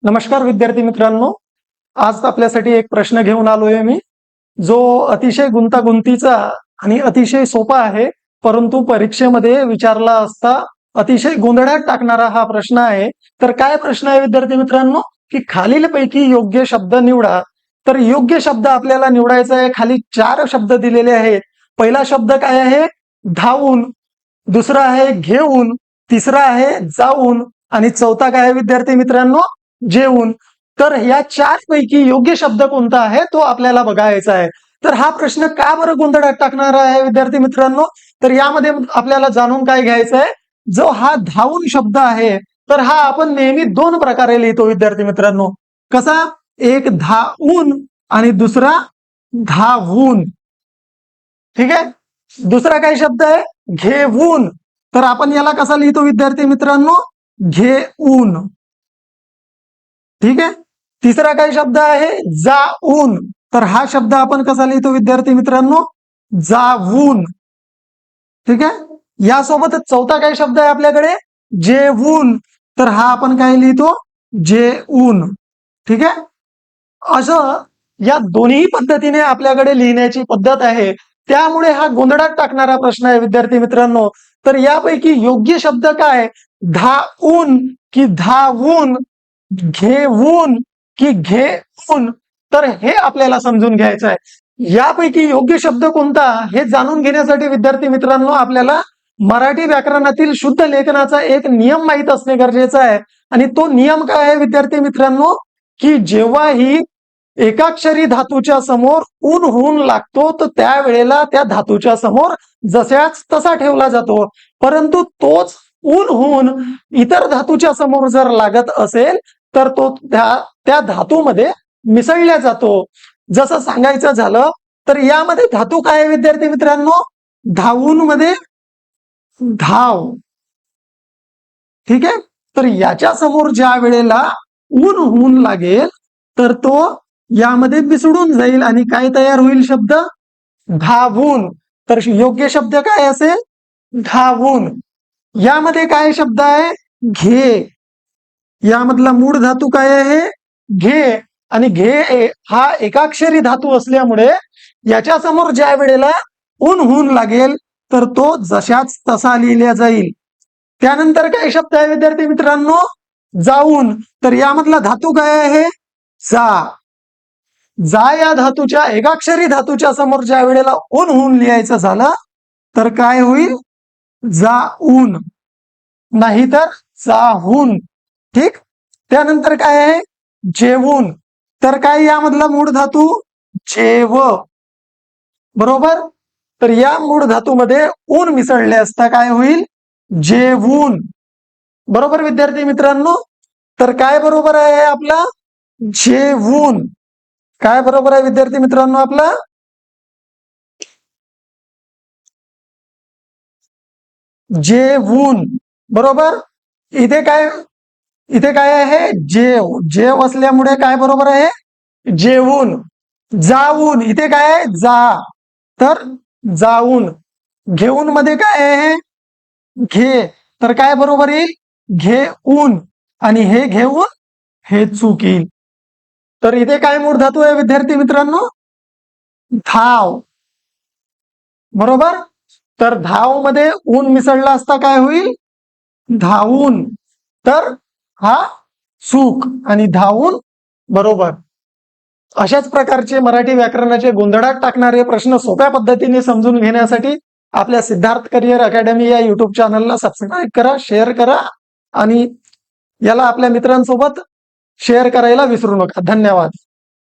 नमस्कार विद्यार्थी मित्रांनो, आज आपल्यासाठी एक प्रश्न घेऊन आलोय मी, जो अतिशय गुंतागुंतीचा आणि अतिशय सोपा आहे, परंतु परीक्षेमध्ये विचारला असता अतिशय गोंधळात टाकणारा हा प्रश्न आहे. तर काय प्रश्न आहे विद्यार्थी मित्रांनो, की खालीलपैकी योग्य शब्द निवडा. तर योग्य शब्द आपल्याला निवडायचा आहे. खाली 4 शब्द दिलेले आहेत. पहिला शब्द काय आहे? धावून. दुसरा आहे घेऊन. तिसरा आहे जाऊन. आणि चौथा काय आहे विद्यार्थी मित्रांनो? जेवून. तर या 4 पैकी योग्य शब्द कोणता आहे तो आपल्याला बघायचा आहे. तर हा प्रश्न का बरं गोंधळात टाकणारा आहे विद्यार्थी मित्रांनो? तर यामध्ये आपल्याला जाणून काय घ्यायचं आहे, जो हा धावून शब्द आहे तर हा आपण नेहमी 2 प्रकारे लिहितो विद्यार्थी मित्रांनो. कसा? एक धावून आणि दुसरा धावून. ठीक आहे. दुसरा काय शब्द आहे? घेऊन. तर आपण याला कसा लिहितो विद्यार्थी मित्रांनो? घेऊन. ठीक आहे. तिसरा काय शब्द आहे? जाऊन. तर हा शब्द आपण कसा लिहितो विद्यार्थी मित्रांनो? जावून. ठीक आहे. यासोबतच चौथा काय शब्द आहे आपल्याकडे? जेवून. तर हा आपण काय लिहितो? जेवून. ठीक आहे. असं या दोन्ही पद्धतीने आपल्याकडे लिहिण्याची पद्धत आहे. त्यामुळे हा गोंधळात टाकणारा प्रश्न आहे विद्यार्थी मित्रांनो. तर यापैकी योग्य शब्द काय? धावून की धावून, घेऊन की घेऊन. तर हे आपल्याला समजून घ्यायचं आहे. यापैकी योग्य शब्द कोणता हे जाणून घेण्यासाठी विद्यार्थी मित्रांनो आपल्याला मराठी व्याकरणातील शुद्ध लेखनाचा एक नियम माहित असणे गरजेचं आहे. आणि तो नियम काय आहे विद्यार्थी मित्रांनो, की जेव्हाही एकाक्षरी धातूच्या समोर ऊन होऊन लागतो तर त्यावेळेला त्या धातूच्या समोर जशाच तसा ठेवला जातो. परंतु तोच ऊन होऊन इतर धातूच्या समोर जर लागत असेल तर तो त्या धातूमध्ये मिसळल्या जातो. जसं सांगायचं झालं तर यामध्ये धातू काय आहे विद्यार्थी मित्रांनो? धावून मध्ये धाव. ठीक आहे. तर याच्या समोर ज्या वेळेला ऊन होऊन लागेल तर तो यामध्ये मिसळून जाईल आणि काय तयार होईल? शब्द धावून. तर योग्य शब्द काय असेल? धावून. यामध्ये काय शब्द आहे? घे. यामधला मूळ धातू काय आहे? घे. आणि घे हा एकाक्षरी धातू असल्यामुळे याच्या समोर ज्या वेळेला ऊन होऊन लागेल तर तो जशाच तसा लिहिला जाईल. त्यानंतर काय शब्द आहे विद्यार्थी मित्रांनो? जाऊन. तर यामधला धातू काय आहे? जा. जा या धातूच्या एकाक्षरी धातूच्या समोर ज्या वेळेला ऊन होऊन लिहायचं झालं तर काय होईल? जाऊन. नाहीतर जाहून. ठीक. त्यानंतर काय आहे? जेवून. तर काय यामधला मूळ धातू? जेव. बरोबर. तर या मूळ धातूमध्ये ऊन मिसळले असता काय होईल? जेवून. बरोबर विद्यार्थी मित्रांनो. तर काय बरोबर आहे आपला? जेवून. काय बरोबर आहे विद्यार्थी मित्रांनो आपला? जेवून. बरोबर. इथे काय आहे? जेव. जेव असल्यामुळे काय बरोबर आहे? जेवून. जाऊन. इथे काय आहे? जा. तर जाऊन. घेऊन मध्ये काय आहे? घे. तर काय बरोबर येईल? घेऊन. आणि हे घेऊन हे चूक येईल. तर इथे काय मूळ धातू आहे विद्यार्थी मित्रांनो? धाव. बरोबर. तर धाव मध्ये ऊन मिसळला असता काय होईल? धावून. तर हा चूक आणि धावून बरोबर. अशाच प्रकारचे मराठी व्याकरणाचे गोंधळात टाकणारे प्रश्न सोप्या पद्धतीने समजून घेण्यासाठी आपल्या सिद्धार्थ करिअर अकॅडमी या युट्यूब चॅनलला सबस्क्राईब करा, शेअर करा आणि याला आपल्या मित्रांसोबत शेअर करायला विसरू नका. धन्यवाद.